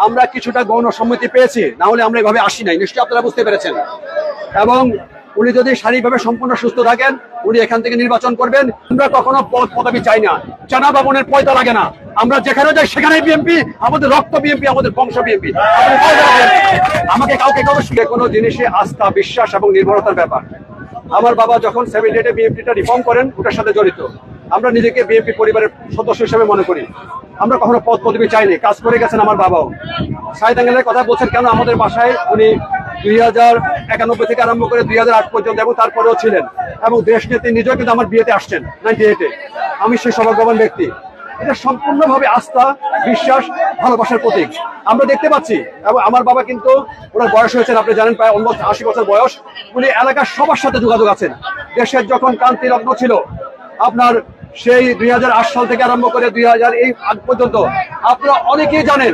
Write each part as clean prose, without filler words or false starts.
আমরা কিছুটা গণ সম্মতি পেয়েছি, না হলে আমরা এভাবে আসি নাই, নিশ্চয়ই আপনারা বুঝতে পেরেছেন। এবং উনি যদি শারীরিকভাবে সম্পূর্ণ সুস্থ থাকেন, উনি এখান থেকে নির্বাচন করবেন। আমরা কখনো পদ পদবি চাই না, চানা বাবনের পয়দা লাগে না। আমরা যেখানে যাই সেখানে বিএনপি, আমাদের রক্ত বিএনপি, আমাদের বংশ বিএনপি। আমাকে কাউকে কোনো জিনিসে আস্থা, বিশ্বাস এবং নির্ভরতার ব্যাপার। আমার বাবা যখন 78-এ বিএনপিটা রিফর্ম করেন, ওটার সাথে জড়িত। আমরা নিজেকে বিএনপি পরিবারের সদস্য হিসেবে মনে করি। আমরা কখনো পদ পদবি চাইনি, কাজ করে গেছেন আমার বাবাও। সাইদ আঙ্গেলের কথা বলছেন কেন, আমাদের বাসায় উনি 2091 থেকে আরম্ভ করে 2008 পর্যন্ত এবং তারপরেও ছিলেন। এবং দেশ নেত্রী নিজেও কিন্তু আমার বিয়েতে আসছেন 98-এ। আমি সেই সৌভাগ্যবান ব্যক্তি। এটা সম্পূর্ণভাবে আস্থা, বিশ্বাস, ভালোবাসার প্রতীক আমরা দেখতে পাচ্ছি। এবং আমার বাবা কিন্তু, ওনার বয়স হয়েছেন আপনি জানেন, প্রায় অলমোস্ট 80 বছর বয়স। উনি এলাকার সবার সাথে যোগাযোগ আছেন। দেশের যখন ক্রান্তি লগ্ন ছিল, আপনার সেই 2008 সাল থেকে আরম্ভ করে 2000 এই আগ পর্যন্ত আপনারা অনেকেই জানেন।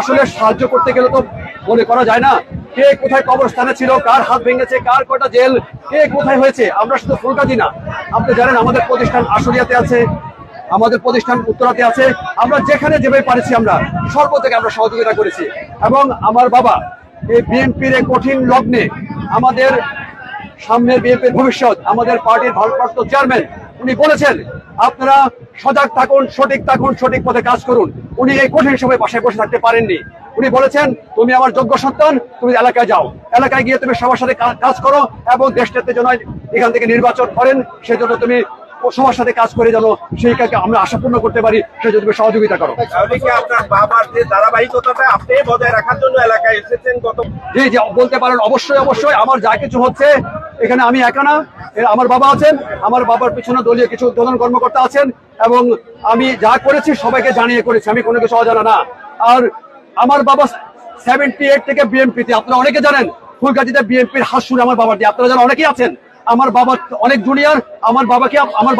আসলে সাহায্য করতে গেলে তো মনে করা যায় না কে কোথায় কবরস্থানে ছিল, কার হাত ভেঙেছে, কার কটা জেল, কে কোথায় হয়েছে। আমরা শুধু ফুলকাজি না, আপনি জানেন আমাদের প্রতিষ্ঠান আশুলিয়াতে আছে, আমাদের প্রতিষ্ঠান উত্তরাতে আছে। আমরা যেখানে যেভাবে পারেছি আমরা সর্বদিকে আমরা সহযোগিতা করেছি। এবং আমার বাবা এই বিএনপির এই কঠিন লগ্নে, আমাদের সামনের বিএনপির ভবিষ্যৎ, আমাদের পার্টির ভারপ্রাপ্ত চেয়ারম্যান, উনি বলেছেন আপনারা সজাগ থাকুন, সঠিক থাকুন, সঠিক পথে কাজ করুন। উনি এই কঠিন সময় বাসায় বসে থাকতে পারেননি। উনি বলেছেন তুমি আমার যোগ্য সন্তান, তুমি এলাকায় যাও, এলাকায় গিয়ে তুমি সবার সাথে কাজ করো এবং দেশ নেত্রীর জন্য এখান থেকে নির্বাচন করেন। সেজন্য তুমি সবার সাথে কাজ করে যেন সেই কাজকে আমরা আশাপূর্ণ করতে পারি, সেজন্য তুমি সহযোগিতা করো। আপনার বাবার যে ধারাবাহিকতাটা আপনি বজায় রাখার জন্য এলাকায় এসেছেন কত? জি জি, বলতে পারেন। অবশ্যই অবশ্যই আমার যা কিছু হচ্ছে এখানে আমি একা না, আমার বাবা আছেন, আমার বাবার পিছনে দলীয় কিছু উদ্বোধন কর্মকর্তা আছেন। এবং আমি যা করেছি সবাইকে জানিয়ে করেছি, আমি কোনো কিছু অজানা না। আর আমার বাবা 78 থেকে বিএনপিতে, আপনারা অনেকে জানেন ফুলগাজীতে বিএনপির হাত শুনে আমার বাবার দিয়ে, আপনারা যারা অনেকেই আছেন। আমার বাবা অনেক জুনিয়র, আমার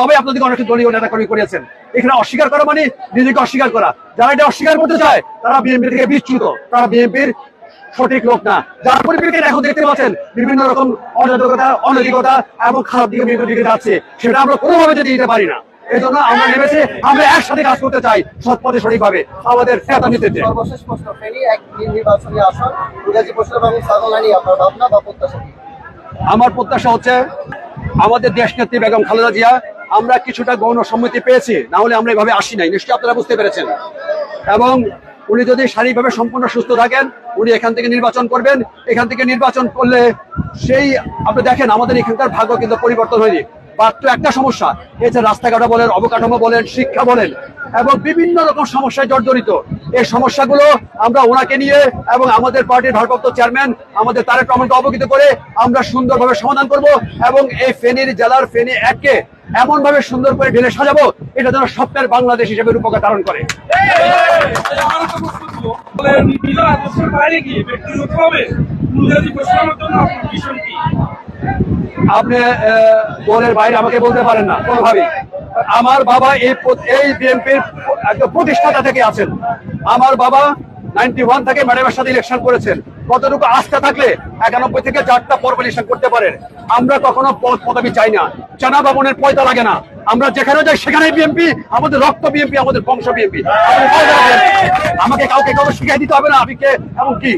বাবাই আপনাদেরকে অনেক দলীয় নেতাকর্মী করেছেন। এখানে অস্বীকার করা মানে নিজেকে অস্বীকার করা। যারা এটা অস্বীকার করতে চায় তারা বিএনপি থেকে বিচ্যুত, তারা বিএনপির সঠিক লোক না। যার পরিপ্রেক্ষিতে এখন দেখতে পাচ্ছেন বিভিন্ন রকম অনৈতিকতা, অনৈতিকতা এবং খারাপ দিকে বিপরীত দিকে যাচ্ছে, সেটা আমরা কোনোভাবে যেতে দিতে পারি না। এই জন্য আমরা নেমেছি, আমরা একসাথে কাজ করতে চাই সৎ পথে, সঠিকভাবে আমাদের নেতা নেতৃত্বে। সর্বশেষ প্রশ্ন, ফেনী এক নির্বাচনী আসন, গাজীপুর এবং সাগরনানি, আপনার ভাবনা বা প্রত্যাশা? আমার প্রত্যাশা হচ্ছে আমাদের দেশ নেত্রী বেগম খালেদা জিয়া, আমরা কিছুটা গণ সম্মতি পেয়েছি, না হলে আমরা এভাবে আসি নাই, নিশ্চয়ই আপনারা বুঝতে পেরেছেন। এবং উনি যদি শারীরিকভাবে সম্পূর্ণ সুস্থ থাকেন, উনি এখান থেকে নির্বাচন করবেন। এখান থেকে নির্বাচন করলে সেই আপনি দেখেন আমাদের এখানকার ভাগ্য কিন্তু পরিবর্তন হয়নি। মাত্র একটা সমস্যা, এই যে রাস্তাঘাট বলেন, অবকাঠামো বলেন, শিক্ষা বলেন এবং বিভিন্ন রকম সমস্যায় জর্জরিত। এই সমস্যাগুলো আমরা ওনাকে নিয়ে এবং আমাদের পার্টির ভারপ্রাপ্ত চেয়ারম্যান আমাদের তারেক রহমানকে অবগত করে আমরা সুন্দরভাবে সমাধান করব। এবং এই ফেনীর জেলার ফেনী এককে এমন ভাবে সুন্দর করে ঢেলে সাজাবো, এটা যেন স্বপ্নের বাংলাদেশ হিসেবে রূপকার ধারণ করে। আপনি দলের বাইরে আমাকে বলতে পারেন না কোনোভাবেই। আমার বাবা এই বিএনপির প্রতিষ্ঠাতা থেকে আছেন। আমার বাবা 91 থেকে ম্যাডামের সাথে ইলেকশন করেছেন। কতটুকু আস্থা থাকলে 91 থেকে 4টা পর্ব ইলেকশন করতে পারেন। আমরা কখনো পদ পদবি চাই না, চানা বাবনের পয়দা লাগে না। আমরা যেখানে যাই সেখানে বিএনপি, আমাদের রক্ত বিএনপি, আমাদের বংশ বিএনপি। আমাকে কাউকে শিখাই দিতে হবে না আমি কে এবং কি।